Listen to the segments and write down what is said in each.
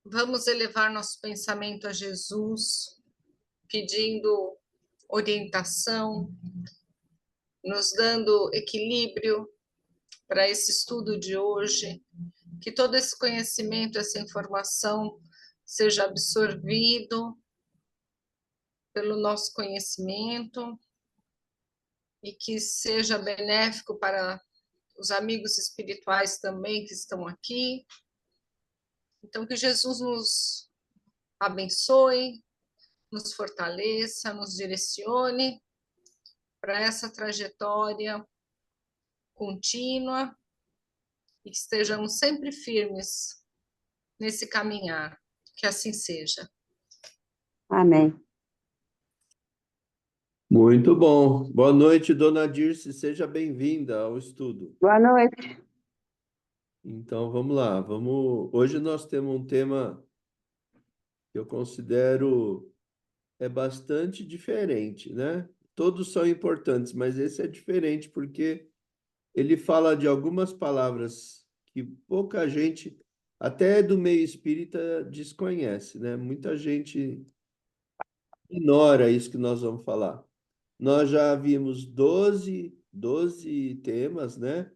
Vamos elevar nosso pensamento a Jesus, pedindo orientação, nos dando equilíbrio para esse estudo de hoje, que todo esse conhecimento, essa informação seja absorvido pelo nosso conhecimento e que seja benéfico para os amigos espirituais também que estão aqui. Então, que Jesus nos abençoe, nos fortaleça, nos direcione para essa trajetória contínua e que estejamos sempre firmes nesse caminhar. Que assim seja. Amém. Muito bom. Boa noite, dona Dirce. Seja bem-vinda ao estudo. Boa noite. Então, vamos lá. Hoje nós temos um tema que eu considero bastante diferente, né? Todos são importantes, mas esse é diferente porque ele fala de algumas palavras que pouca gente, até do meio espírita, desconhece, né? Muita gente ignora isso que nós vamos falar. Nós já vimos 12 temas, né?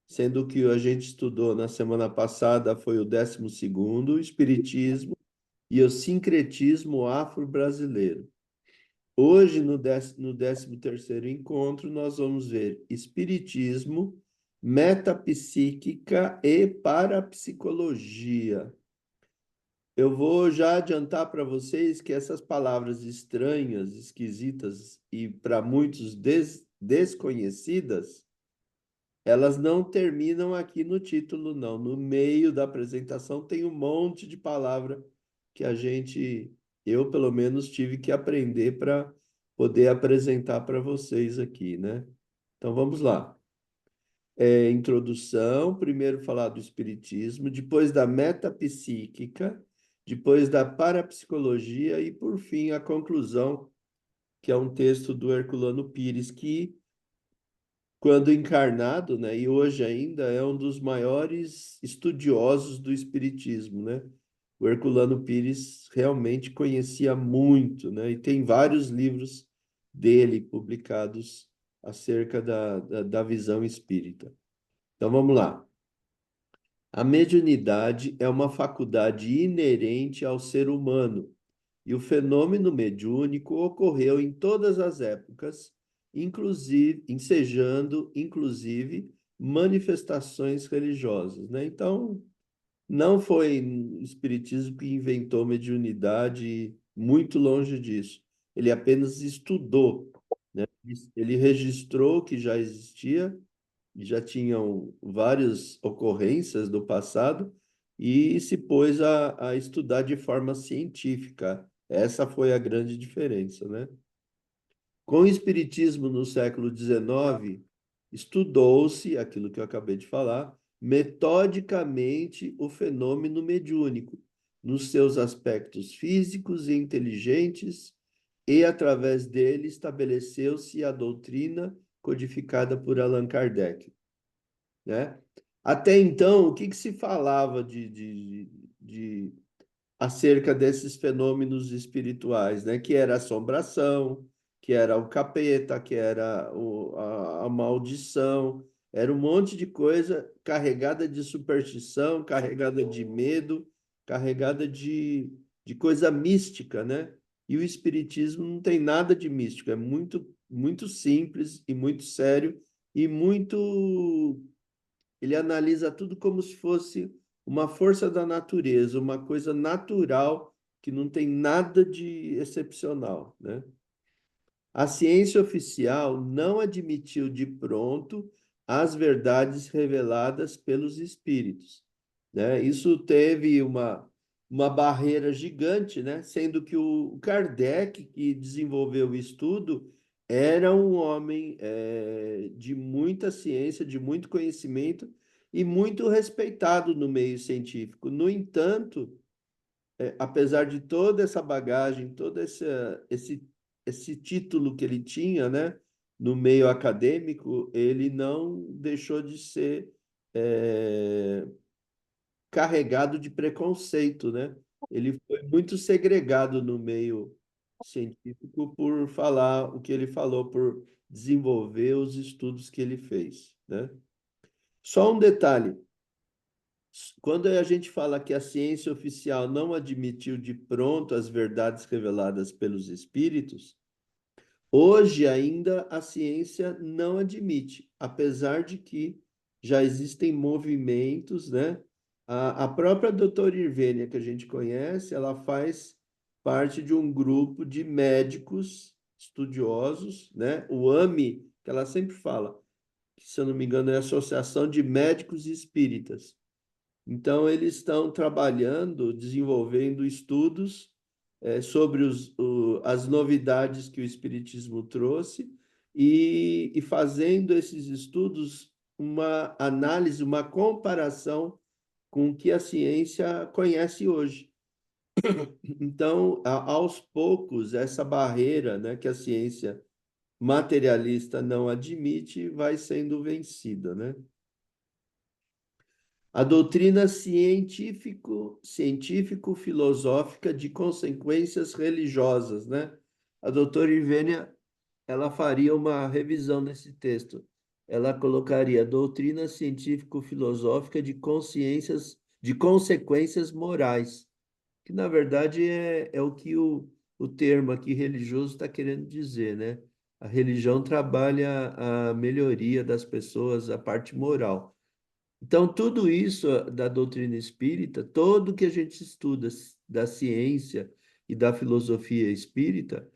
Sendo que a gente estudou na semana passada foi o 12º, o Espiritismo e o Sincretismo Afro-Brasileiro. Hoje, no 13º encontro, nós vamos ver Espiritismo, Metapsíquica e Parapsicologia. Eu vou já adiantar para vocês que essas palavras estranhas, esquisitas e para muitos desconhecidas, elas não terminam aqui no título, não. No meio da apresentação tem um monte de palavra que eu pelo menos tive que aprender para poder apresentar para vocês aqui, né? Então vamos lá. Introdução, primeiro falar do espiritismo, depois da metapsíquica, depois da parapsicologia e, por fim, a conclusão, que é um texto do Herculano Pires, que, quando encarnado, né, e hoje ainda, é um dos maiores estudiosos do espiritismo, né? O Herculano Pires realmente conhecia muito, né? E tem vários livros dele publicados acerca da visão espírita. Então, vamos lá. A mediunidade é uma faculdade inerente ao ser humano, e o fenômeno mediúnico ocorreu em todas as épocas, inclusive, ensejando, inclusive, manifestações religiosas, né? Então, não foi o Espiritismo que inventou mediunidade, muito longe disso. Ele apenas estudou, né? Ele registrou que já existia, já tinham várias ocorrências do passado e se pôs a estudar de forma científica. Essa foi a grande diferença, né? Com o Espiritismo no século XIX, estudou-se, aquilo que eu acabei de falar, metodicamente o fenômeno mediúnico, nos seus aspectos físicos e inteligentes, e através dele estabeleceu-se a doutrina codificada por Allan Kardec, né? Até então, o que se falava acerca desses fenômenos espirituais, né? Que era assombração, que era o capeta, que era a maldição, era um monte de coisa carregada de superstição, carregada de medo, carregada de coisa mística, né? E o espiritismo não tem nada de místico, é muito, muito simples e muito sério e muito. Ele analisa tudo como se fosse uma força da natureza, uma coisa natural que não tem nada de excepcional, né? A ciência oficial não admitiu de pronto as verdades reveladas pelos espíritos, né? Isso teve uma barreira gigante, né? Sendo que o Kardec, que desenvolveu o estudo, era um homem de muita ciência, de muito conhecimento e muito respeitado no meio científico. No entanto, apesar de toda essa bagagem, todo esse título que ele tinha, né? no meio acadêmico, ele não deixou de ser carregado de preconceito, né? Ele foi muito segregado no meio científico por falar o que ele falou, por desenvolver os estudos que ele fez, né? Só um detalhe: quando a gente fala que a ciência oficial não admitiu de pronto as verdades reveladas pelos espíritos, hoje ainda a ciência não admite, apesar de que já existem movimentos, né? A própria doutora Irvênia, que a gente conhece, ela faz parte de um grupo de médicos estudiosos, né? O AME, que ela sempre fala, que, se eu não me engano, é a Associação de Médicos Espíritas. Então, eles estão trabalhando, desenvolvendo estudos sobre as novidades que o Espiritismo trouxe e fazendo esses estudos uma análise, uma comparação com o que a ciência conhece hoje. Então, aos poucos, essa barreira, né, que a ciência materialista não admite vai sendo vencida, né? A doutrina científico-filosófica de consequências religiosas, né? A doutora Irvênia, ela faria uma revisão nesse texto. Ela colocaria doutrina científico-filosófica de consequências morais, que na verdade é o que o termo aqui religioso está querendo dizer, né? A religião trabalha a melhoria das pessoas, a parte moral. Então, tudo isso da doutrina espírita, todo que a gente estuda da ciência e da filosofia espírita,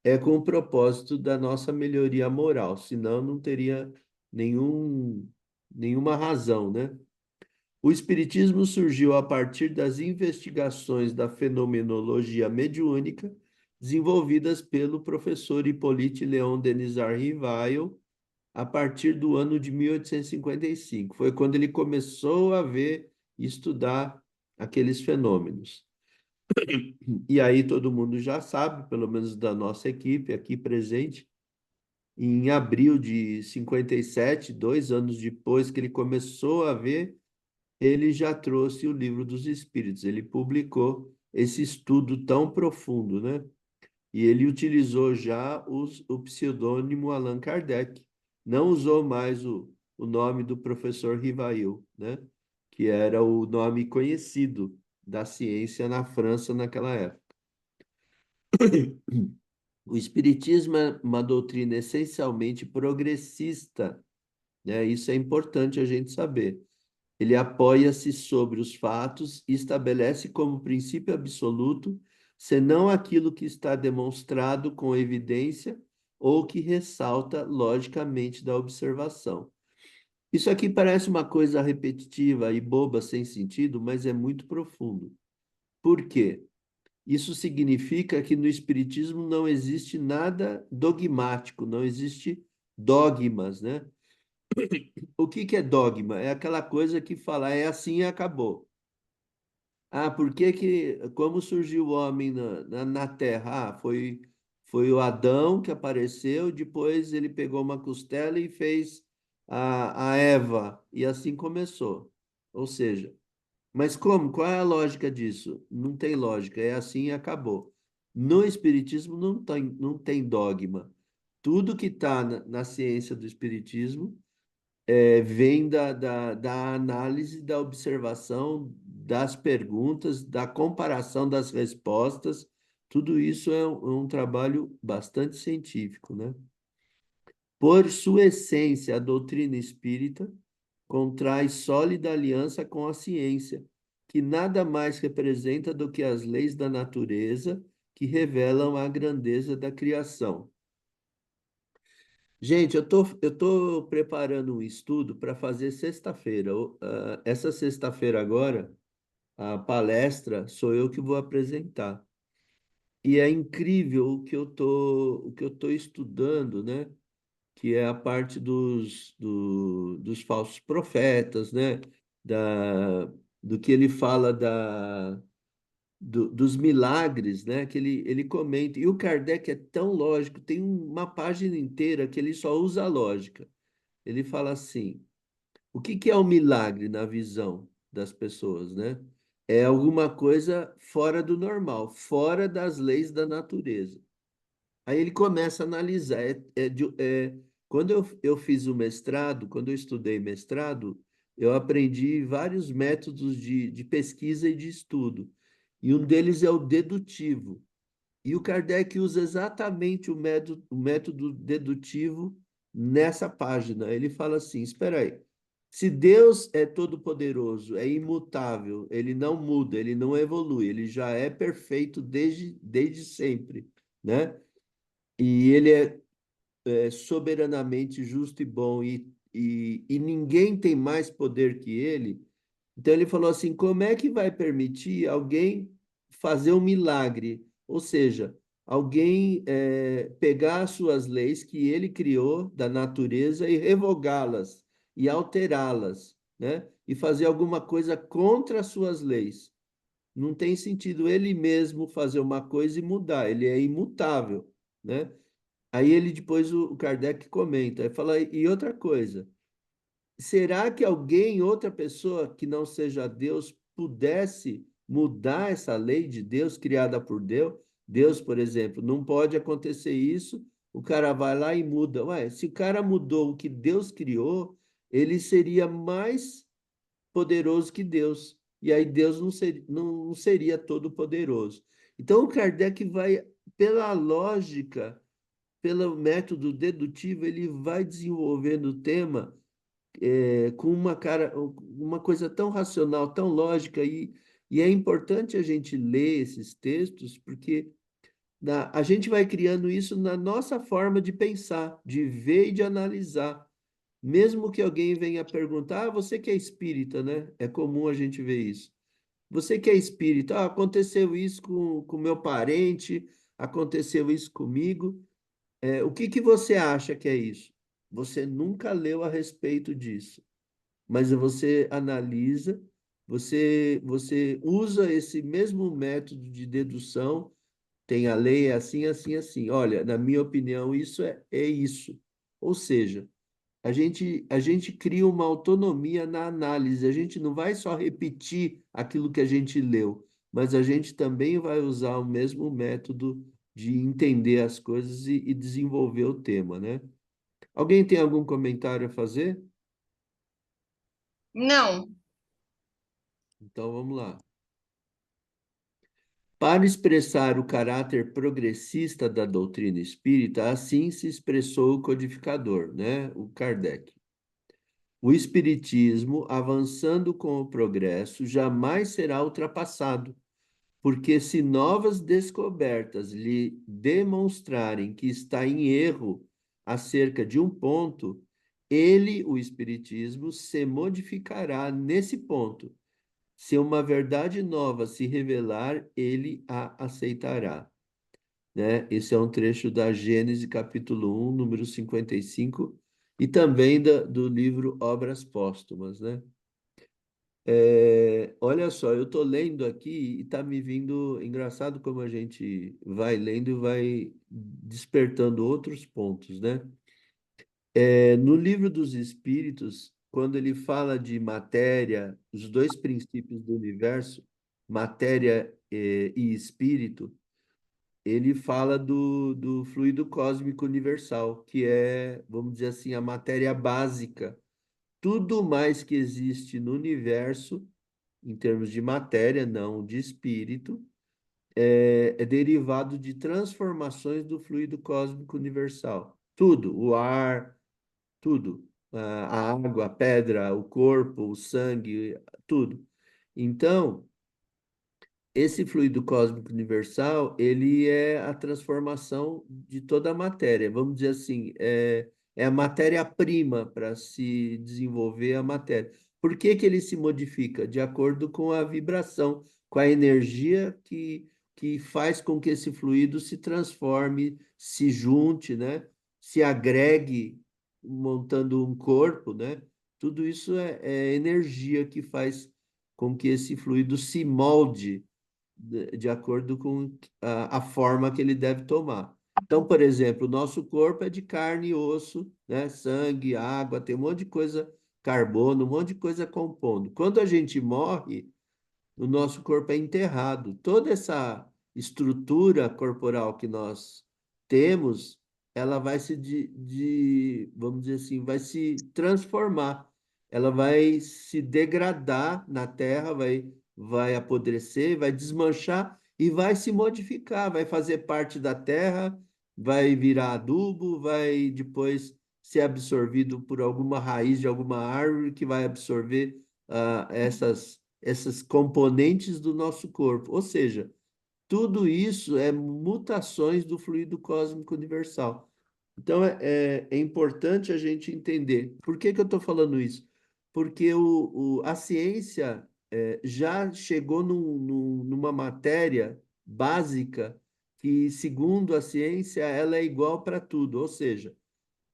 é com o propósito da nossa melhoria moral, senão não teria nenhum, nenhuma razão, né? O espiritismo surgiu a partir das investigações da fenomenologia mediúnica desenvolvidas pelo professor Hippolyte Léon Denisard Rivail a partir do ano de 1855. Foi quando ele começou a ver e estudar aqueles fenômenos. E aí todo mundo já sabe, pelo menos da nossa equipe aqui presente, em abril de 57, 2 anos depois que ele começou a ver, ele já trouxe o Livro dos Espíritos. Ele publicou esse estudo tão profundo, né? E ele utilizou já o pseudônimo Allan Kardec. Não usou mais o nome do professor Rivail, né? Que era o nome conhecido da ciência na França naquela época. O Espiritismo é uma doutrina essencialmente progressista, né? Isso é importante a gente saber. Ele apoia-se sobre os fatos e estabelece como princípio absoluto, senão aquilo que está demonstrado com evidência ou que ressalta logicamente da observação. Isso aqui parece uma coisa repetitiva e boba, sem sentido, mas é muito profundo. Por quê? Isso significa que no Espiritismo não existe nada dogmático, não existe dogmas, né? O que é dogma? É aquela coisa que fala, é assim e acabou. Ah, como surgiu o homem na Terra? Ah, foi o Adão que apareceu, depois ele pegou uma costela e fez a Eva, e assim começou. Ou seja, mas como? Qual é a lógica disso? Não tem lógica, é assim e acabou. No Espiritismo não tem dogma. Tudo que está na ciência do Espiritismo vem da análise, da observação, das perguntas, da comparação das respostas. Tudo isso é um trabalho bastante científico, né? Por sua essência, a doutrina espírita contrai sólida aliança com a ciência, que nada mais representa do que as leis da natureza que revelam a grandeza da criação. Gente, eu tô preparando um estudo para fazer sexta-feira. Essa sexta-feira agora, a palestra sou eu que vou apresentar. E é incrível o que eu tô estudando, né? Que é a parte dos falsos profetas, né? Da, do que ele fala dos milagres, né? Que ele comenta. E o Kardec é tão lógico, tem uma página inteira que ele só usa a lógica. Ele fala assim: o que que é o milagre na visão das pessoas, né? É alguma coisa fora do normal, fora das leis da natureza. Aí ele começa a analisar. Quando eu fiz o mestrado, quando eu estudei mestrado, eu aprendi vários métodos de pesquisa e de estudo. E um deles é o dedutivo. E o Kardec usa exatamente o método dedutivo nessa página. Ele fala assim: espera aí, se Deus é todo-poderoso, é imutável, ele não muda, ele não evolui, ele já é perfeito desde sempre, né? E ele é soberanamente justo e bom, e ninguém tem mais poder que ele. Então ele falou assim: como é que vai permitir alguém fazer um milagre? Ou seja, alguém pegar as suas leis que ele criou da natureza e revogá-las e alterá-las, né? E fazer alguma coisa contra as suas leis. Não tem sentido ele mesmo fazer uma coisa e mudar, ele é imutável, né? Aí ele depois o Kardec comenta, aí fala, e outra coisa, será que alguém, outra pessoa que não seja Deus, pudesse mudar essa lei de Deus criada por Deus? Deus, por exemplo, não pode acontecer isso, o cara vai lá e muda. Ué, se o cara mudou o que Deus criou, ele seria mais poderoso que Deus. E aí Deus não seria todo poderoso. Então o Kardec vai, pela lógica, pelo método dedutivo, ele vai desenvolvendo o tema com uma coisa tão racional, tão lógica, e é importante a gente ler esses textos, porque a gente vai criando isso na nossa forma de pensar, de ver e de analisar. Mesmo que alguém venha perguntar: ah, você que é espírita, né? É comum a gente ver isso. Você que é espírita, ah, aconteceu isso com meu parente, aconteceu isso comigo. O que que você acha que é isso? Você nunca leu a respeito disso, mas você analisa, você usa esse mesmo método de dedução, tem a lei é assim, assim, assim. Olha, na minha opinião, isso é isso. Ou seja, a gente cria uma autonomia na análise, a gente não vai só repetir aquilo que a gente leu, mas a gente também vai usar o mesmo método de entender as coisas e desenvolver o tema, né? Alguém tem algum comentário a fazer? Não, Então vamos lá. Para expressar o caráter progressista da doutrina espírita, assim se expressou o codificador, né? O Kardec. O espiritismo, avançando com o progresso, jamais será ultrapassado, porque se novas descobertas lhe demonstrarem que está em erro acerca de um ponto, ele, o espiritismo, se modificará nesse ponto. Se uma verdade nova se revelar, ele a aceitará, né? Esse é um trecho da Gênesis, capítulo 1, número 55, e também do livro Obras Póstumas, né? Olha só, eu estou lendo aqui e está me vindo. Engraçado como a gente vai lendo e vai despertando outros pontos, né? No livro dos Espíritos, quando ele fala de matéria, os dois princípios do universo, matéria, e espírito, ele fala do fluido cósmico universal, que é, vamos dizer assim, a matéria básica. Tudo mais que existe no universo, em termos de matéria, não de espírito, é derivado de transformações do fluido cósmico universal. Tudo, o ar, tudo, a água, a pedra, o corpo, o sangue, tudo. Então, esse fluido cósmico universal, ele é a transformação de toda a matéria. Vamos dizer assim, é a matéria-prima para se desenvolver a matéria. Por que que ele se modifica? De acordo com a vibração, com a energia que faz com que esse fluido se transforme, se junte, né? Se agregue, montando um corpo, né? Tudo isso é energia que faz com que esse fluido se molde de acordo com a forma que ele deve tomar. Então, por exemplo, o nosso corpo é de carne e osso, né? Sangue, água, tem um monte de coisa, carbono, um monte de coisa compondo. Quando a gente morre, o nosso corpo é enterrado. Toda essa estrutura corporal que nós temos, ela vai vamos dizer assim, vai se transformar. Ela vai se degradar na terra, vai apodrecer, vai desmanchar e vai se modificar, vai fazer parte da terra, vai virar adubo, vai depois ser absorvido por alguma raiz de alguma árvore que vai absorver essas componentes do nosso corpo. Ou seja, tudo isso é mutações do fluido cósmico universal. Então, é importante a gente entender. Por que que eu estou falando isso? Porque a ciência já chegou numa matéria básica que, segundo a ciência, ela é igual para tudo. Ou seja,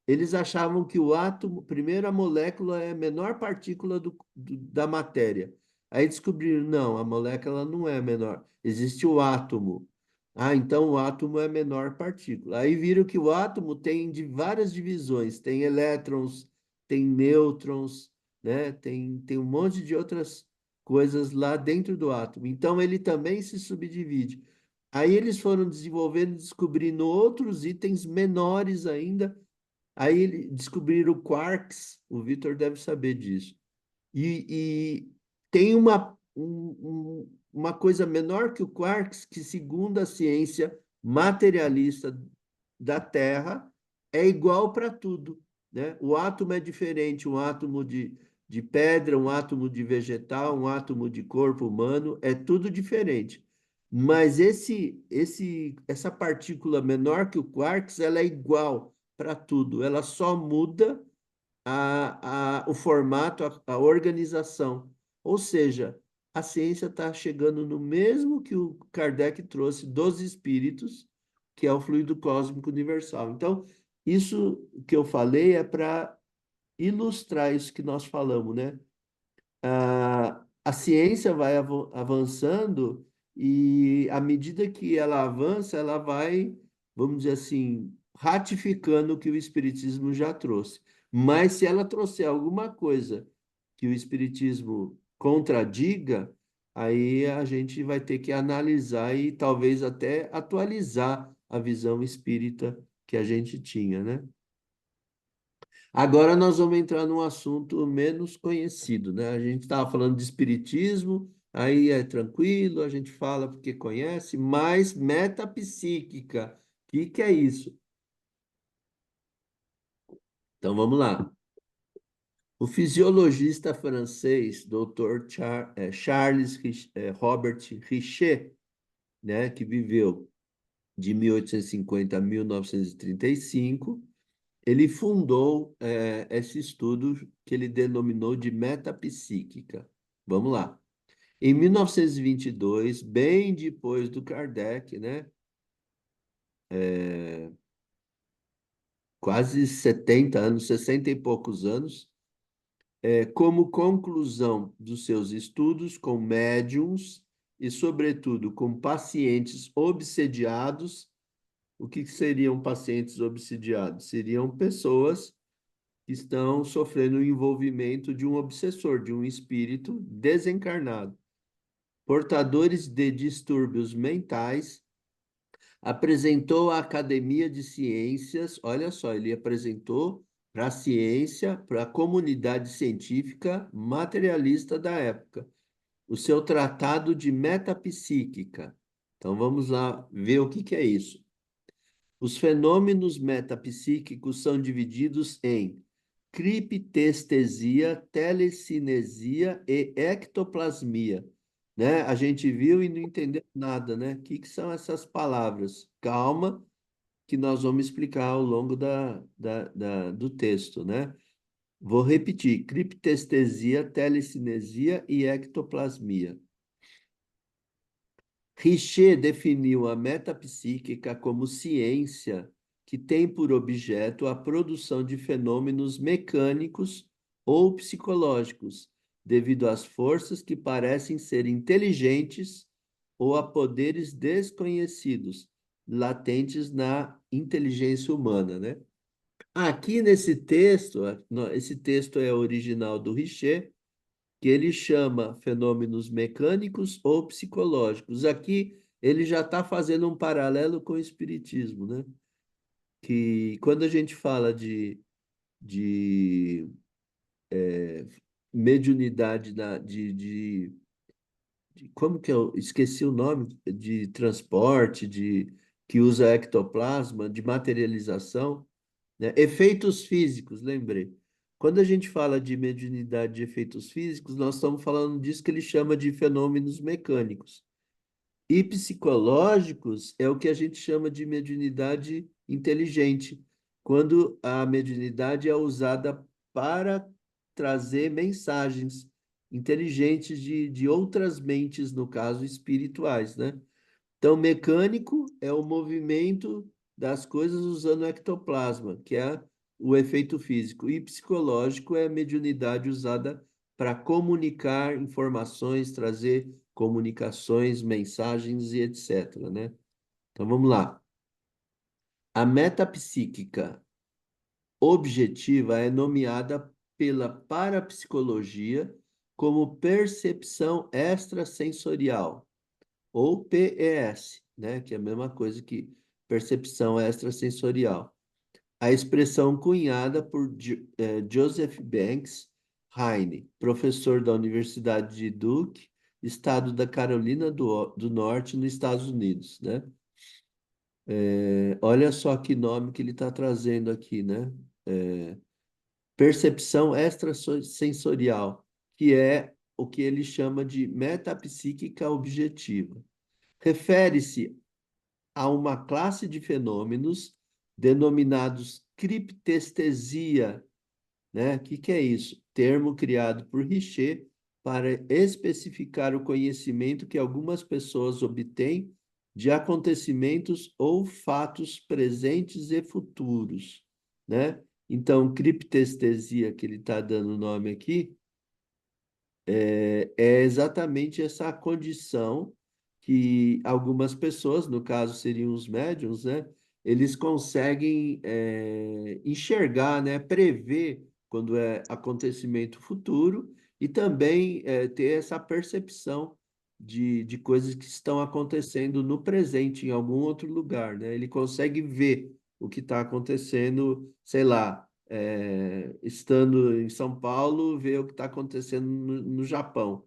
eles achavam que o átomo, primeiro a molécula é a menor partícula da matéria. Aí descobriram, não, a molécula não é a menor, existe o átomo. Ah, então o átomo é a menor partícula. Aí viram que o átomo tem várias divisões, tem elétrons, tem nêutrons, né? Tem um monte de outras coisas lá dentro do átomo. Então ele também se subdivide. Aí eles foram desenvolvendo, descobrindo outros itens menores ainda. Aí descobriram quarks, o Vitor deve saber disso. E tem uma coisa menor que o quarks, que segundo a ciência materialista da Terra, é igual para tudo, né? O átomo é diferente, um átomo de pedra, um átomo de vegetal, um átomo de corpo humano, é tudo diferente. Mas essa partícula menor que o quarks, ela é igual para tudo, ela só muda o formato, a organização. Ou seja, a ciência está chegando no mesmo que o Kardec trouxe dos espíritos, que é o fluido cósmico universal. Então, isso que eu falei é para ilustrar isso que nós falamos, né? A ciência vai avançando e, à medida que ela avança, ela vai, vamos dizer assim, ratificando o que o Espiritismo já trouxe. Mas se ela trouxer alguma coisa que o Espiritismo contradiga, aí a gente vai ter que analisar e talvez até atualizar a visão espírita que a gente tinha, né? Agora nós vamos entrar num assunto menos conhecido, né? A gente estava falando de espiritismo, aí é tranquilo, a gente fala porque conhece, mas metapsíquica, o que é isso? Então vamos lá. O fisiologista francês, Dr. Charles Robert Richer, né, que viveu de 1850 a 1935, ele fundou esse estudo que ele denominou de metapsíquica. Vamos lá. Em 1922, bem depois do Kardec, né? Quase 70 anos, 60 e poucos anos, como conclusão dos seus estudos com médiums e, sobretudo, com pacientes obsediados. O que seriam pacientes obsediados? Seriam pessoas que estão sofrendo o envolvimento de um obsessor, de um espírito desencarnado. Portadores de distúrbios mentais, apresentou à Academia de Ciências, olha só, ele apresentou para a ciência, para a comunidade científica materialista da época, o seu tratado de metapsíquica. Então vamos lá ver o que é isso. Os fenômenos metapsíquicos são divididos em criptestesia, telecinesia e ectoplasmia, né? A gente viu e não entendeu nada, né? O que são essas palavras? Calma, que nós vamos explicar ao longo do texto, né? Vou repetir: criptestesia, telecinesia e ectoplasmia. Richer definiu a metapsíquica como ciência que tem por objeto a produção de fenômenos mecânicos ou psicológicos, devido às forças que parecem ser inteligentes ou a poderes desconhecidos, latentes na inteligência humana, né? Aqui nesse texto, esse texto é original do Richer, que ele chama fenômenos mecânicos ou psicológicos. Aqui ele já está fazendo um paralelo com o espiritismo, né? Que quando a gente fala de mediunidade como que eu esqueci o nome, de transporte, que usa ectoplasma, de materialização, né? Efeitos físicos, lembrei. Quando a gente fala de mediunidade de efeitos físicos, nós estamos falando disso que ele chama de fenômenos mecânicos. E psicológicos é o que a gente chama de mediunidade inteligente, quando a mediunidade é usada para trazer mensagens inteligentes de outras mentes, no caso, espirituais, né? Então, mecânico é o movimento das coisas usando o ectoplasma, que é o efeito físico. E psicológico é a mediunidade usada para comunicar informações, trazer comunicações, mensagens e etc., né? Então, vamos lá. A metapsíquica objetiva é nomeada pela parapsicologia como percepção extrasensorial, ou PES, né? Que é a mesma coisa que percepção extrasensorial. A expressão cunhada por Joseph Banks Heine, professor da Universidade de Duke, estado da Carolina do Norte, nos Estados Unidos, né? Olha só que nome que ele está trazendo aqui, né? Percepção extrasensorial, que é o que ele chama de metapsíquica objetiva. Refere-se a uma classe de fenômenos denominados criptestesia, né? O que é isso? Termo criado por Richer para especificar o conhecimento que algumas pessoas obtêm de acontecimentos ou fatos presentes e futuros, né? Então, criptestesia, que ele está dando o nome aqui, é exatamente essa condição que algumas pessoas, no caso seriam os médiums, né? Eles conseguem enxergar, né? Prever quando é acontecimento futuro e também ter essa percepção de coisas que estão acontecendo no presente, em algum outro lugar, né? Ele consegue ver o que está acontecendo, sei lá, estando em São Paulo, ver o que está acontecendo no Japão.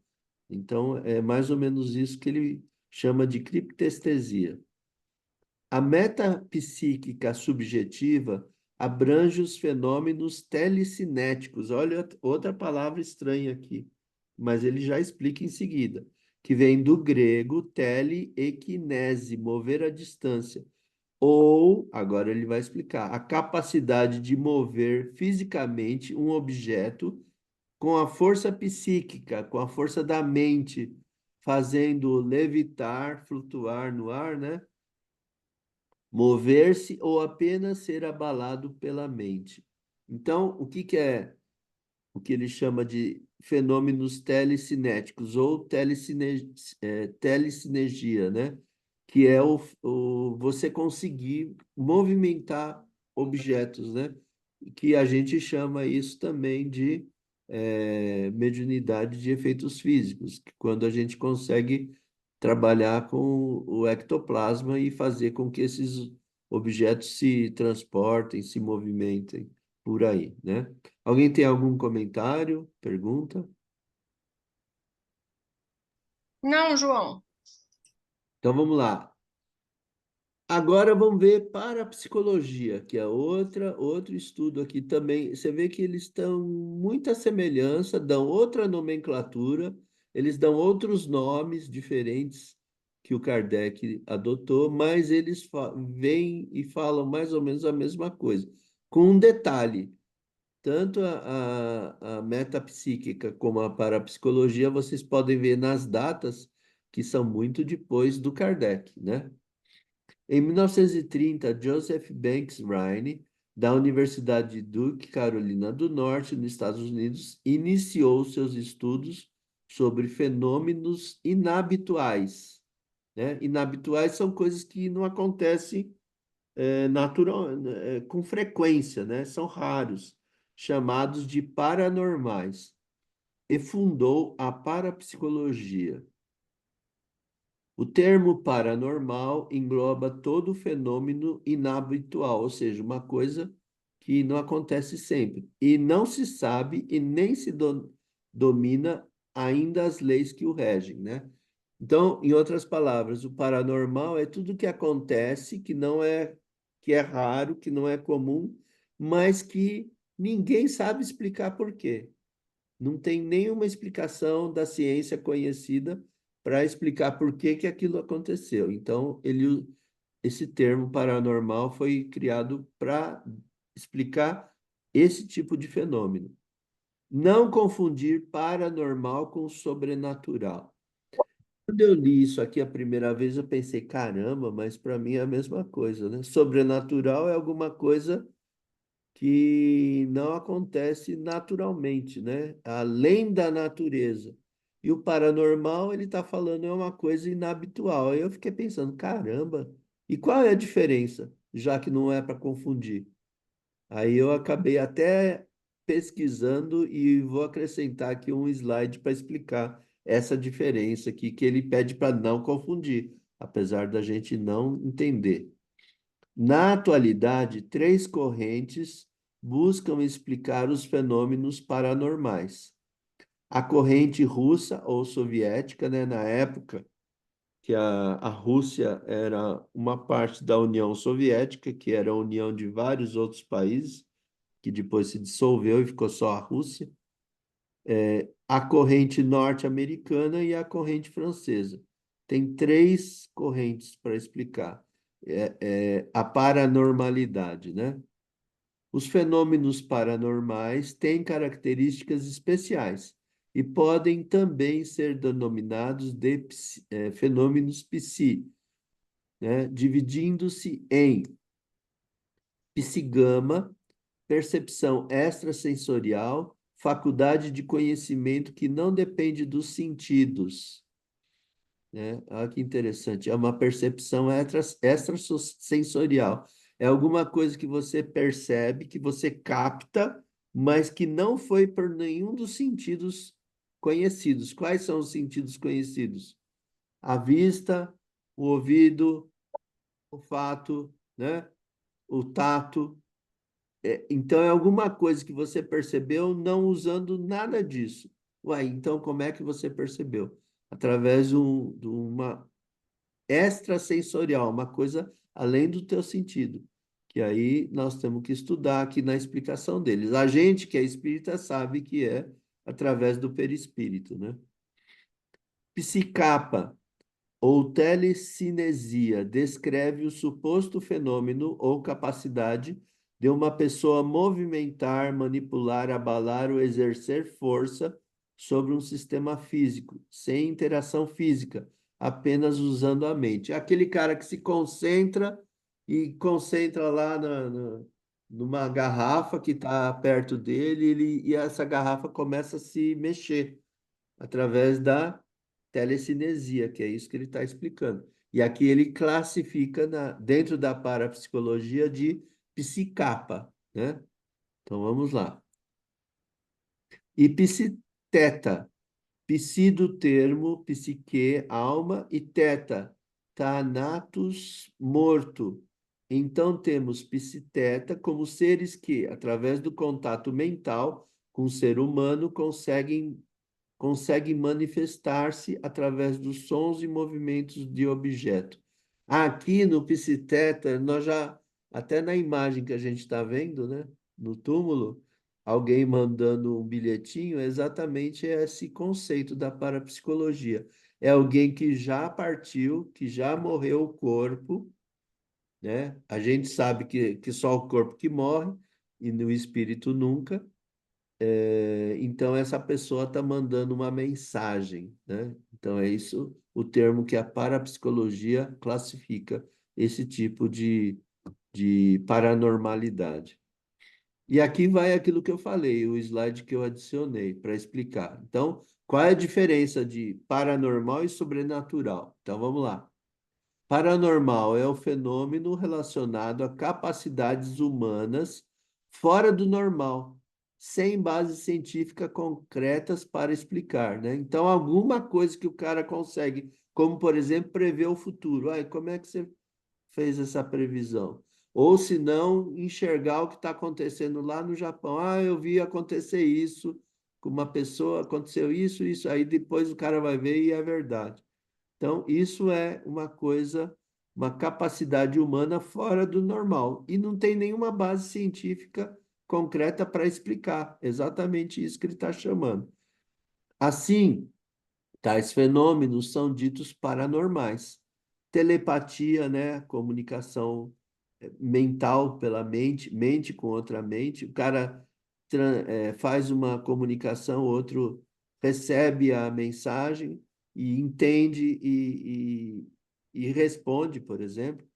Então, é mais ou menos isso que ele chama de criptestesia. A metapsíquica subjetiva abrange os fenômenos telecinéticos. Olha, outra palavra estranha aqui, mas ele já explica em seguida, que vem do grego tele e kinese, mover à distância. Ou, agora ele vai explicar, a capacidade de mover fisicamente um objeto com a força psíquica, com a força da mente, fazendo levitar, flutuar no ar, né? Mover-se ou apenas ser abalado pela mente. Então, o que é o que ele chama de fenômenos telecinéticos ou telecinergia, né? Que é você conseguir movimentar objetos, né? Que a gente chama isso também de mediunidade de efeitos físicos, que quando a gente consegue trabalhar com o ectoplasma e fazer com que esses objetos se transportem, se movimentem por aí, né? Alguém tem algum comentário, pergunta? Não, João. Então vamos lá. Agora vamos ver parapsicologia, que é outro estudo aqui também. Você vê que eles estão muita semelhança, dão outra nomenclatura, eles dão outros nomes diferentes que o Kardec adotou, mas eles vêm e falam mais ou menos a mesma coisa, com um detalhe. Tanto a metapsíquica como a parapsicologia, vocês podem ver nas datas que são muito depois do Kardec, né? Em 1930, Joseph Banks Rhine, da Universidade de Duke, Carolina do Norte, nos Estados Unidos, iniciou seus estudos sobre fenômenos inabituais, né? Inabituais são coisas que não acontecem com frequência, né? São raros, chamados de paranormais, e fundou a parapsicologia. O termo paranormal engloba todo fenômeno inabitual, ou seja, uma coisa que não acontece sempre, e não se sabe e nem se domina ainda as leis que o regem, né? Então, em outras palavras, o paranormal é tudo que acontece que é raro, que não é comum, mas que ninguém sabe explicar por quê. Não tem nenhuma explicação da ciência conhecida para explicar por que que aquilo aconteceu. Então, esse termo paranormal foi criado para explicar esse tipo de fenômeno. Não confundir paranormal com sobrenatural. Quando eu li isso aqui a primeira vez, eu pensei, caramba, mas para mim é a mesma coisa, né? Sobrenatural é alguma coisa que não acontece naturalmente, né? Além da natureza. E o paranormal, ele está falando, é uma coisa inabitual. Aí eu fiquei pensando, caramba, e qual é a diferença? Já que não é para confundir. Aí eu acabei até pesquisando e vou acrescentar aqui um slide para explicar essa diferença aqui, que ele pede para não confundir, apesar da gente não entender. Na atualidade, três correntes buscam explicar os fenômenos paranormais. A corrente russa ou soviética, né, na época que a Rússia era uma parte da União Soviética, que era a união de vários outros países, que depois se dissolveu e ficou só a Rússia. A corrente norte-americana e a corrente francesa. Tem três correntes para explicar. A paranormalidade, né? Os fenômenos paranormais têm características especiais e podem também ser denominados de fenômenos psi, né? Dividindo-se em psigama, percepção extrasensorial, faculdade de conhecimento que não depende dos sentidos, né? Olha que interessante, é uma percepção extrasensorial. É alguma coisa que você percebe, que você capta, mas que não foi por nenhum dos sentidos conhecidos. Quais são os sentidos conhecidos? A vista, o ouvido, o olfato, né? O tato. Então, é alguma coisa que você percebeu não usando nada disso. Uai, então como é que você percebeu? Através de uma extrasensorial, uma coisa além do teu sentido. Que aí nós temos que estudar aqui na explicação deles. A gente que é espírita sabe que é através do perispírito, né? Psicapa ou telecinesia descreve o suposto fenômeno ou capacidade de uma pessoa movimentar, manipular, abalar ou exercer força sobre um sistema físico, sem interação física, apenas usando a mente. É aquele cara que se concentra e concentra lá numa garrafa que está perto dele, e essa garrafa começa a se mexer através da telecinesia, que é isso que ele está explicando. E aqui ele classifica dentro da parapsicologia de psicapa, né? Então vamos lá. E psiteta, psi do termo psique, alma, e teta, thanatos, morto. Então temos psiteta como seres que, através do contato mental com o ser humano, consegue manifestar-se através dos sons e movimentos de objeto. Aqui no Psiteta, nós já, até na imagem que a gente está vendo, né, no túmulo, alguém mandando um bilhetinho, é exatamente esse conceito da parapsicologia. É alguém que já partiu, que já morreu o corpo, né? A gente sabe que só o corpo que morre, e no espírito nunca. Então, essa pessoa está mandando uma mensagem, né? Então, é isso o termo que a parapsicologia classifica esse tipo de paranormalidade. E aqui vai aquilo que eu falei, o slide que eu adicionei para explicar. Então, qual é a diferença de paranormal e sobrenatural? Então, vamos lá. Paranormal é o fenômeno relacionado a capacidades humanas fora do normal, sem base científica concretas para explicar, né? Então, alguma coisa que o cara consegue, como, por exemplo, prever o futuro. Ai, como é que você fez essa previsão? Ou se não, enxergar o que está acontecendo lá no Japão. Ah, eu vi acontecer isso com uma pessoa, aconteceu isso, isso. Aí depois o cara vai ver e é verdade. Então, isso é uma coisa, uma capacidade humana fora do normal. E não tem nenhuma base científica concreta para explicar exatamente isso que ele está chamando. Assim, tais fenômenos são ditos paranormais. Telepatia, né? Comunicação mental pela mente, mente com outra mente. O cara faz uma comunicação, o outro recebe a mensagem e entende e responde, por exemplo.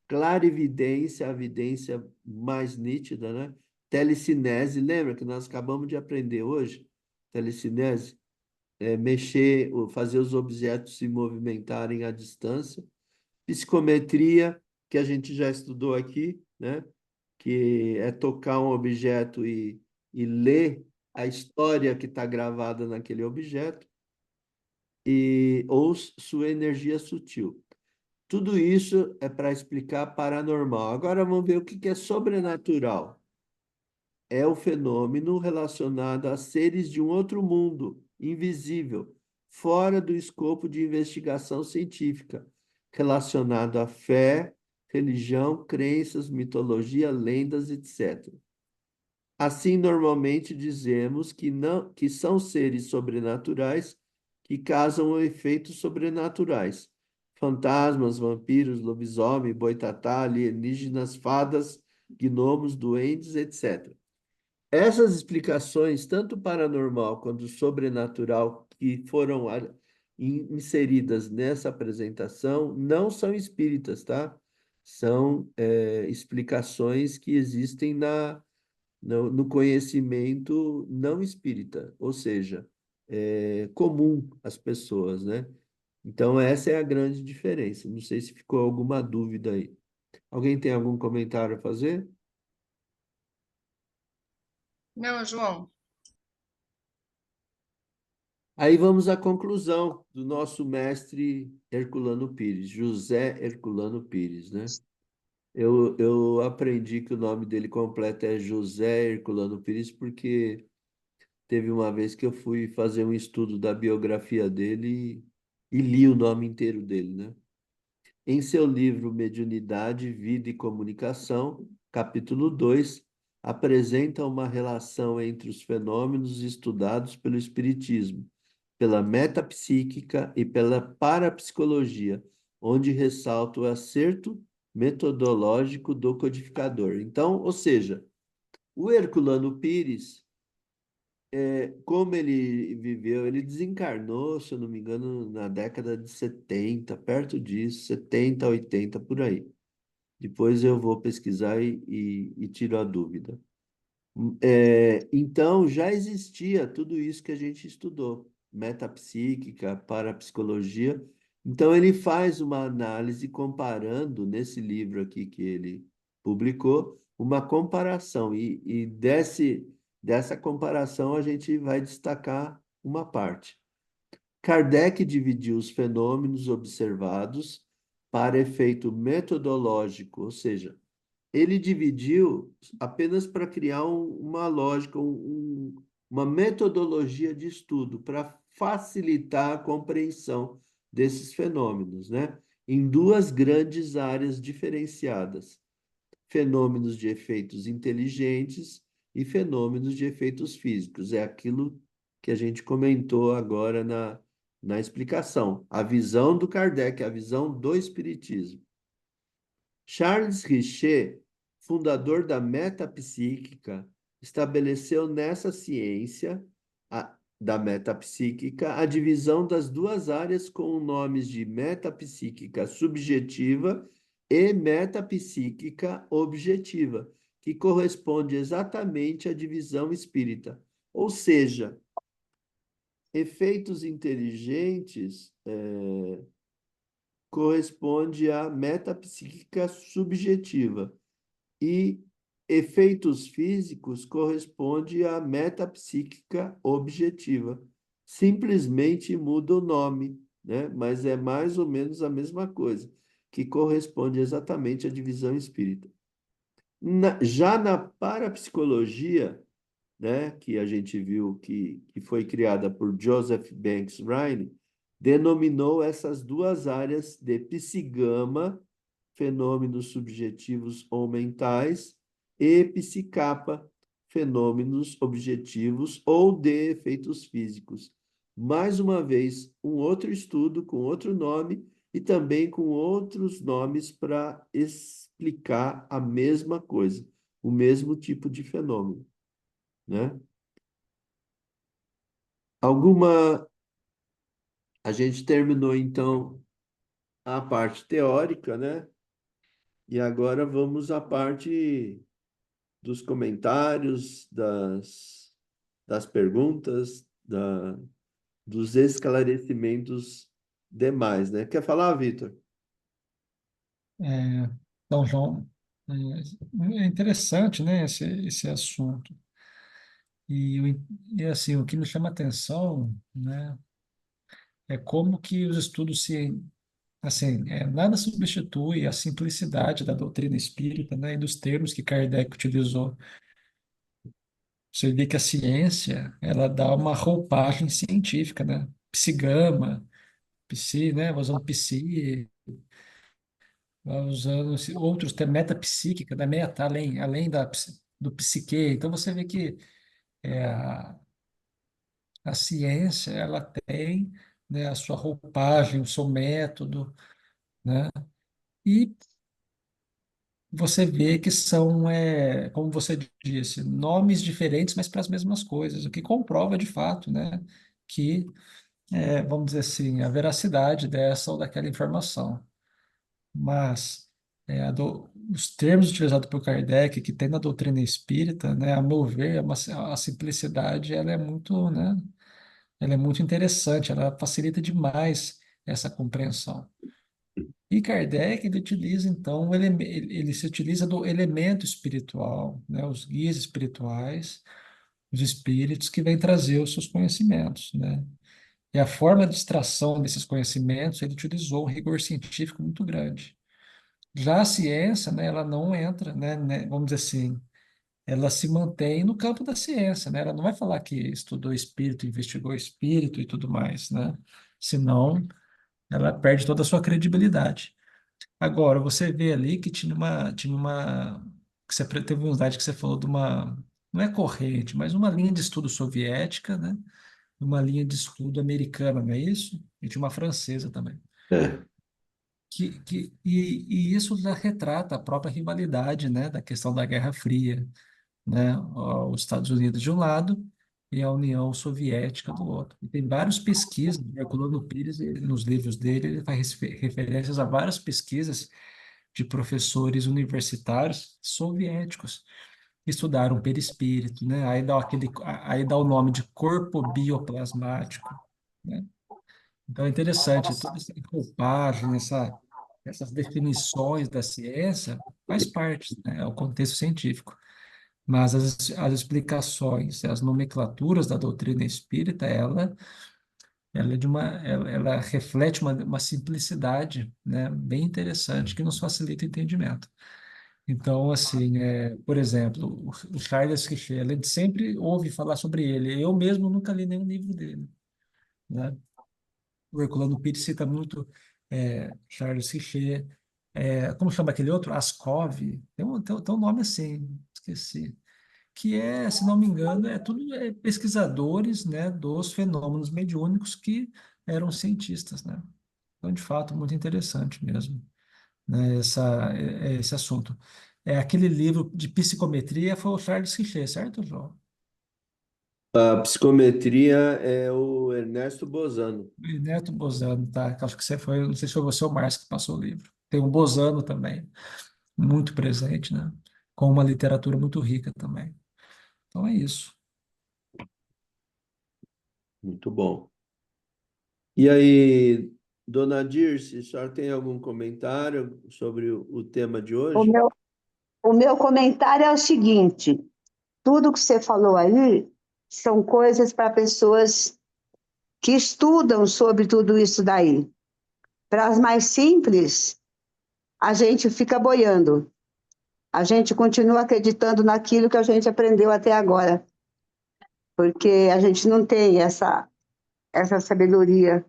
Clarividência, a vidência mais nítida, né? Telecinese, lembra que nós acabamos de aprender hoje? Telecinese mexer, fazer os objetos se movimentarem à distância. Psicometria, que a gente já estudou aqui, né? Que é tocar um objeto e ler a história que está gravada naquele objeto, ou sua energia sutil. Tudo isso é para explicar paranormal. Agora vamos ver o que é sobrenatural. É o fenômeno relacionado a seres de um outro mundo, invisível, fora do escopo de investigação científica, relacionado à fé, religião, crenças, mitologia, lendas, etc. Assim, normalmente dizemos que não, que são seres sobrenaturais que causam efeitos sobrenaturais. Fantasmas, vampiros, lobisomem, boitatá, alienígenas, fadas, gnomos, duendes, etc. Essas explicações, tanto paranormal quanto sobrenatural, que foram inseridas nessa apresentação, não são espíritas, tá? São explicações que existem no conhecimento não espírita, ou seja, comum às pessoas, né? Então, essa é a grande diferença. Não sei se ficou alguma dúvida aí. Alguém tem algum comentário a fazer? Não, João. Aí vamos à conclusão do nosso mestre Herculano Pires, José Herculano Pires, né? Eu aprendi que o nome dele completo é José Herculano Pires porque teve uma vez que eu fui fazer um estudo da biografia dele e li o nome inteiro dele, né? Em seu livro Mediunidade, Vida e Comunicação, capítulo 2, apresenta uma relação entre os fenômenos estudados pelo Espiritismo, pela metapsíquica e pela parapsicologia, onde ressalta o acerto metodológico do codificador. Então, ou seja, o Herculano Pires, como ele viveu, ele desencarnou, se eu não me engano, na década de 70, perto disso, 70, 80, por aí. Depois eu vou pesquisar e tiro a dúvida. Então, já existia tudo isso que a gente estudou, metapsíquica, parapsicologia. Então, ele faz uma análise comparando, nesse livro aqui que ele publicou, uma comparação. Dessa comparação, a gente vai destacar uma parte. Kardec dividiu os fenômenos observados para efeito metodológico, ou seja, ele dividiu apenas para criar uma lógica, uma metodologia de estudo para facilitar a compreensão desses fenômenos, né? Em duas grandes áreas diferenciadas: fenômenos de efeitos inteligentes e fenômenos de efeitos físicos. É aquilo que a gente comentou agora na explicação. A visão do Kardec, a visão do Espiritismo. Charles Richer, fundador da metapsíquica, estabeleceu nessa ciência da metapsíquica a divisão das duas áreas com nomes de metapsíquica subjetiva e metapsíquica objetiva, que corresponde exatamente à divisão espírita. Ou seja, efeitos inteligentes corresponde à metapsíquica subjetiva e efeitos físicos corresponde à metapsíquica objetiva. Simplesmente muda o nome, né? Mas é mais ou menos a mesma coisa, que corresponde exatamente à divisão espírita. Já na parapsicologia, né, que a gente viu que foi criada por Joseph Banks Riley, denominou essas duas áreas de psigama, fenômenos subjetivos ou mentais, e psicapa, fenômenos objetivos ou de efeitos físicos. Mais uma vez, um outro estudo com outro nome e também com outros nomes para explicar a mesma coisa, o mesmo tipo de fenômeno, né? Alguma. A gente terminou então a parte teórica, né? E agora vamos à parte dos comentários, das perguntas, dos esclarecimentos demais, né? Quer falar, Vitor? É, então, João, é interessante, né, esse assunto. E assim, o que me chama a atenção, né, é como que os estudos se, assim, nada substitui a simplicidade da doutrina espírita, né, e dos termos que Kardec utilizou. Você vê que a ciência, ela dá uma roupagem científica, né, psigama, psi, né, vai usando psi, vai usando outros termos, metapsíquica, da meta, além do psique. Então você vê que é, a, a ciência, ela tem, né, a sua roupagem, o seu método, né? E você vê que são, como você disse, nomes diferentes, mas para as mesmas coisas, o que comprova de fato, né, que, vamos dizer assim, a veracidade dessa ou daquela informação. Mas os termos utilizados por Kardec, que tem na doutrina espírita, né, a meu ver, a simplicidade ela é muito, né, ela é muito interessante, ela facilita demais essa compreensão. E Kardec, ele utiliza, então, ele se utiliza do elemento espiritual, né, os guias espirituais, os espíritos que vêm trazer os seus conhecimentos, né? E a forma de extração desses conhecimentos, ele utilizou um rigor científico muito grande. Já a ciência, né, ela não entra, vamos dizer assim, ela se mantém no campo da ciência, né? Ela não vai falar que estudou espírito, investigou espírito e tudo mais, né? Senão, ela perde toda a sua credibilidade. Agora, você vê ali que que você teve uma unidade que você falou de uma, não é corrente, mas uma linha de estudo soviética, né? Uma linha de estudo americana, não é isso? E tinha uma francesa também. É. E isso já retrata a própria rivalidade, né, da questão da Guerra Fria, né, os Estados Unidos de um lado e a União Soviética do outro. E tem várias pesquisas, o Herculano Pires, nos livros dele, ele faz referências a várias pesquisas de professores universitários soviéticos que estudaram perispírito, né, aí dá o nome de corpo bioplasmático, né? Então é interessante, toda essa roupagem, essas definições da ciência faz parte, né, é o contexto científico. Mas as explicações, as nomenclaturas da doutrina espírita, ela é ela reflete uma simplicidade, né, bem interessante que nos facilita o entendimento. Então, assim, por exemplo, o Charles Richer, a gente sempre ouve falar sobre ele. Eu mesmo nunca li nenhum livro dele, né? O Herculano Pires cita muito Charles Richer. Como chama aquele outro? Ascov. Tem um nome assim, esqueci. Que se não me engano, tudo pesquisadores, né, dos fenômenos mediúnicos que eram cientistas, né? Então, de fato, muito interessante mesmo, né, esse assunto. Aquele livro de psicometria foi o Charles Richer, certo, João? A psicometria é o Ernesto Bozano. E Neto Bozano, tá? Acho que você foi, não sei se foi você ou o Márcio que passou o livro. Tem o Bozano também, muito presente, né? Com uma literatura muito rica também. Então é isso. Muito bom. E aí, Dona Dirce, a senhora tem algum comentário sobre o tema de O hoje? meu, o meu comentário é o seguinte: tudo que você falou aí são coisas para pessoas que estudam sobre tudo isso daí. Para as mais simples, a gente fica boiando. A gente continua acreditando naquilo que a gente aprendeu até agora, porque a gente não tem essa sabedoria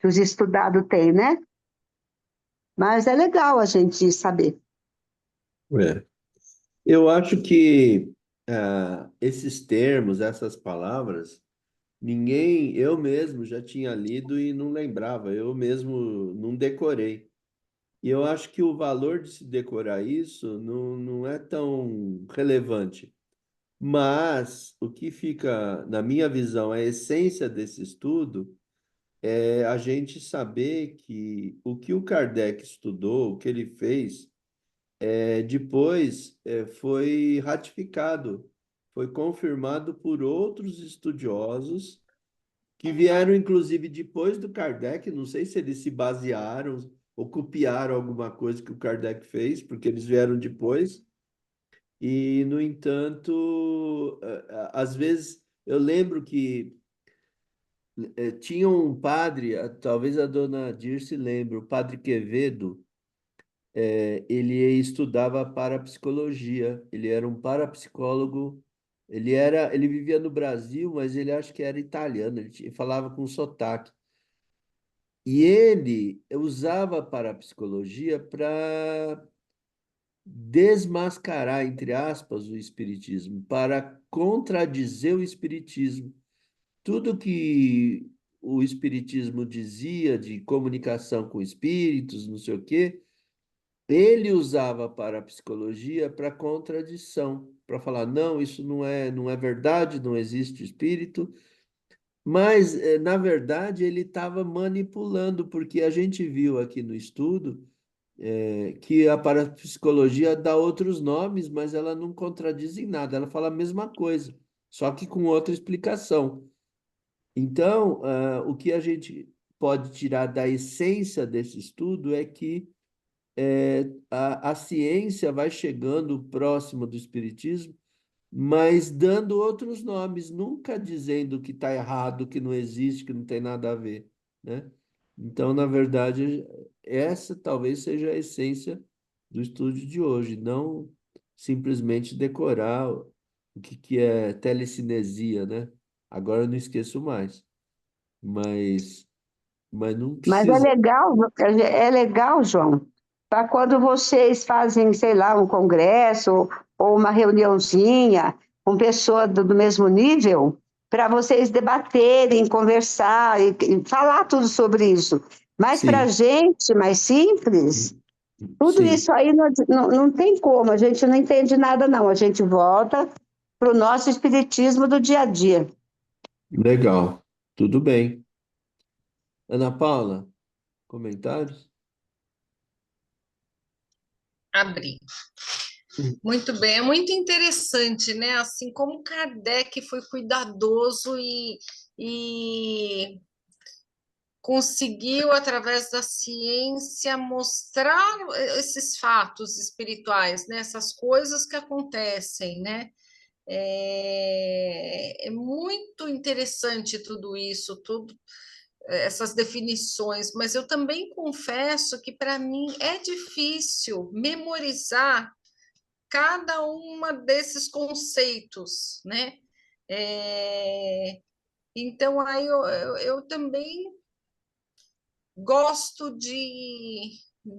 que os estudados têm, né? Mas é legal a gente saber. É. Eu acho que esses termos, essas palavras, eu mesmo já tinha lido e não lembrava, eu mesmo não decorei. E eu acho que o valor de se decorar isso não é tão relevante. Mas o que fica, na minha visão, a essência desse estudo é a gente saber que o que o Kardec estudou, o que ele fez, depois foi ratificado, foi confirmado por outros estudiosos que vieram, inclusive, depois do Kardec. Não sei se eles se basearam ou copiaram alguma coisa que o Kardec fez, porque eles vieram depois. E, no entanto, às vezes eu lembro que tinha um padre, talvez a dona Dirce lembre, o padre Quevedo. Ele estudava parapsicologia, ele era um parapsicólogo, ele vivia no Brasil, mas ele acho que era italiano, falava com sotaque. E ele usava a parapsicologia para desmascarar, entre aspas, o espiritismo, para contradizer o espiritismo. Tudo que o espiritismo dizia de comunicação com espíritos, não sei o quê, ele usava para a psicologia para contradição, para falar, não, isso não é verdade, não existe espírito, mas, na verdade, ele estava manipulando, porque a gente viu aqui no estudo que a parapsicologia dá outros nomes, mas ela não contradiz em nada, ela fala a mesma coisa, só que com outra explicação. Então, o que a gente pode tirar da essência desse estudo é que a ciência vai chegando próximo do espiritismo, mas dando outros nomes, nunca dizendo que está errado, que não existe, que não tem nada a ver, né? Então, na verdade, essa talvez seja a essência do estudo de hoje, não simplesmente decorar o que é telecinesia, né? Agora eu não esqueço mais, mas, mas não Mas precisa. é legal, João, para quando vocês fazem, sei lá, um congresso ou uma reuniãozinha com pessoas do mesmo nível, para vocês debaterem, conversar e falar tudo sobre isso. Mas para a Sim, gente mais simples, tudo sim, isso aí não tem como, a gente não entende nada, não. A gente volta para o nosso espiritismo do dia a dia. legal, tudo bem. Ana Paula, comentários? Abri. Muito bem, é muito interessante, né? Assim como Kardec foi cuidadoso e conseguiu, através da ciência, mostrar esses fatos espirituais, né? Essas coisas que acontecem, né? É muito interessante tudo isso, tudo, essas definições, mas eu também confesso que para mim é difícil memorizar cada uma desses conceitos, né? É, então, aí eu também gosto de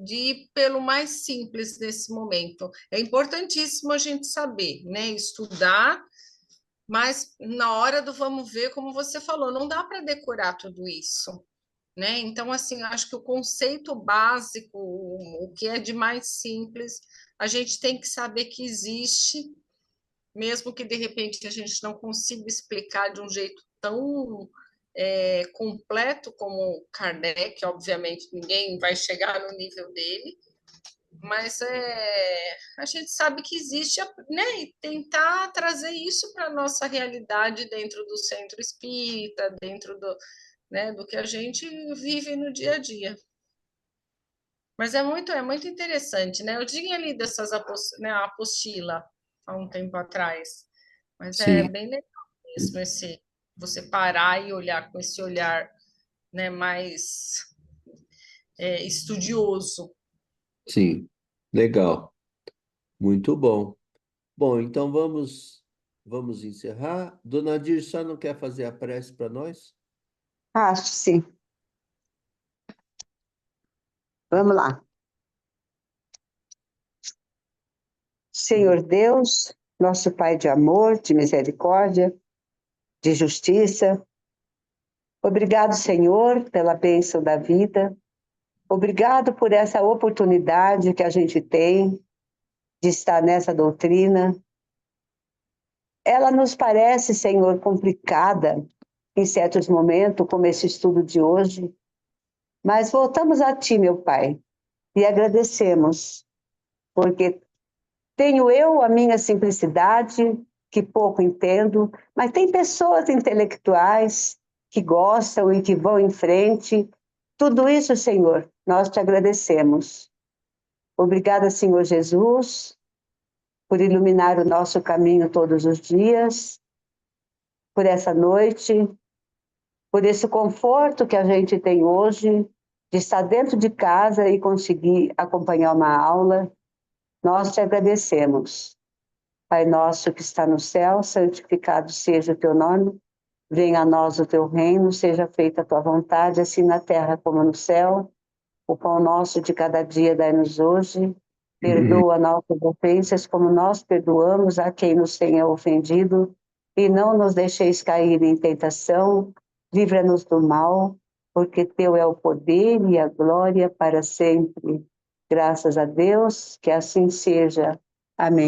ir pelo mais simples nesse momento. É importantíssimo a gente saber, né? Estudar, mas na hora do vamos ver, como você falou, não dá para decorar tudo isso, né? Então, assim, acho que o conceito básico, o que é de mais simples, a gente tem que saber que existe, mesmo que de repente a gente não consiga explicar de um jeito tão completo como Kardec, obviamente ninguém vai chegar no nível dele, mas a gente sabe que existe, né? E tentar trazer isso para a nossa realidade dentro do centro espírita, dentro né, do que a gente vive no dia a dia. Mas é muito interessante, né? Eu tinha lido né, a apostila há um tempo atrás, mas é Sim, bem legal mesmo você parar e olhar com esse olhar, né, mais estudioso. sim. Legal. Muito bom. Bom, então vamos encerrar. Dona Dir, só não quer fazer a prece para nós? Acho sim. Vamos lá. Senhor Deus, nosso Pai de amor, de misericórdia, de justiça, obrigado, Senhor, pela bênção da vida. Obrigado por essa oportunidade que a gente tem de estar nessa doutrina. Ela nos parece, Senhor, complicada em certos momentos, como esse estudo de hoje, mas voltamos a Ti, meu Pai, e agradecemos, porque tenho eu a minha simplicidade, que pouco entendo, mas tem pessoas intelectuais que gostam e que vão em frente. Tudo isso, Senhor, nós te agradecemos. Obrigada, Senhor Jesus, por iluminar o nosso caminho todos os dias, por essa noite, por esse conforto que a gente tem hoje, de estar dentro de casa e conseguir acompanhar uma aula. Nós te agradecemos. Pai nosso que está no céu, santificado seja o teu nome. Venha a nós o teu reino, seja feita a tua vontade, assim na terra como no céu. O pão nosso de cada dia dai-nos hoje. Perdoa nossas ofensas, como nós perdoamos a quem nos tenha ofendido. E não nos deixeis cair em tentação. Livra-nos do mal, porque teu é o poder e a glória para sempre. Graças a Deus, que assim seja. Amém.